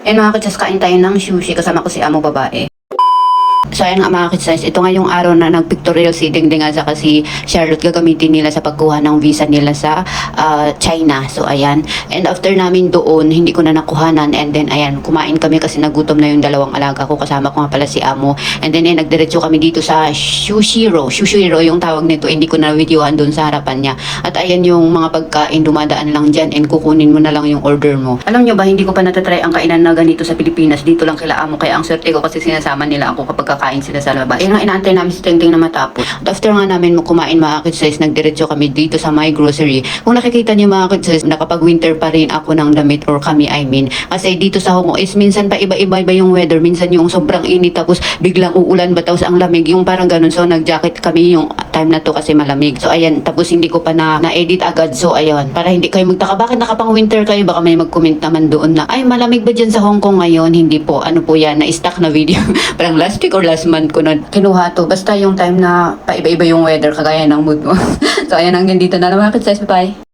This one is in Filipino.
And mga kids, kain tayo ng sushi kasama ko si amo babae. So ayan nga mga kids, ito nga yung araw na nag-pictorial si Dingding at saka si Charlotte gagamitin nila sa pagkuha ng visa nila sa China. So ayan, and after namin doon, hindi ko na nakuhanan, and then ayan, kumain kami kasi nagutom na yung dalawang alaga ko, kasama ko nga pala si amo. And then nagdiretso kami dito sa Shushiro yung tawag nito, hindi ko na videohan doon sa harapan niya. At ayan yung mga pagkain, dumadaan lang dyan and kukunin mo na lang yung order mo. Alam nyo ba, hindi ko pa natatry ang kainan na ganito sa Pilipinas, dito lang kila amo, kaya ang swerte ko kasi sinasama nila ako kapag kakain sila sa labas. Kaya nga inaantay namin si Dingding na matapos. At after nga namin kumain mga kids, nagdiretso kami dito sa My Grocery. Kung nakikita niyo mga kids, nakapag-winter pa rin ako ng damit, or kami I mean. Kasi dito sa Hong Kong is minsan pa iba-iba yung weather. Minsan yung sobrang init tapos biglang uulan ba tapos ang lamig. Yung parang ganun. So nag-jacket kami yung time na to kasi malamig. So ayan, tapos hindi ko pa na-edit agad. So ayun, para hindi kayo magtaka, bakit nakapang-winter kayo? Baka may mag-comment naman doon na, ay malamig ba dyan sa Hong Kong ngayon? Hindi po. Ano po yan? Na-stuck na video. Parang last week or last month ko na kinuha to. Basta yung time na paiba-iba yung weather kagaya ng mood mo. So ayan, hanggang dito na lang mga kids. Bye!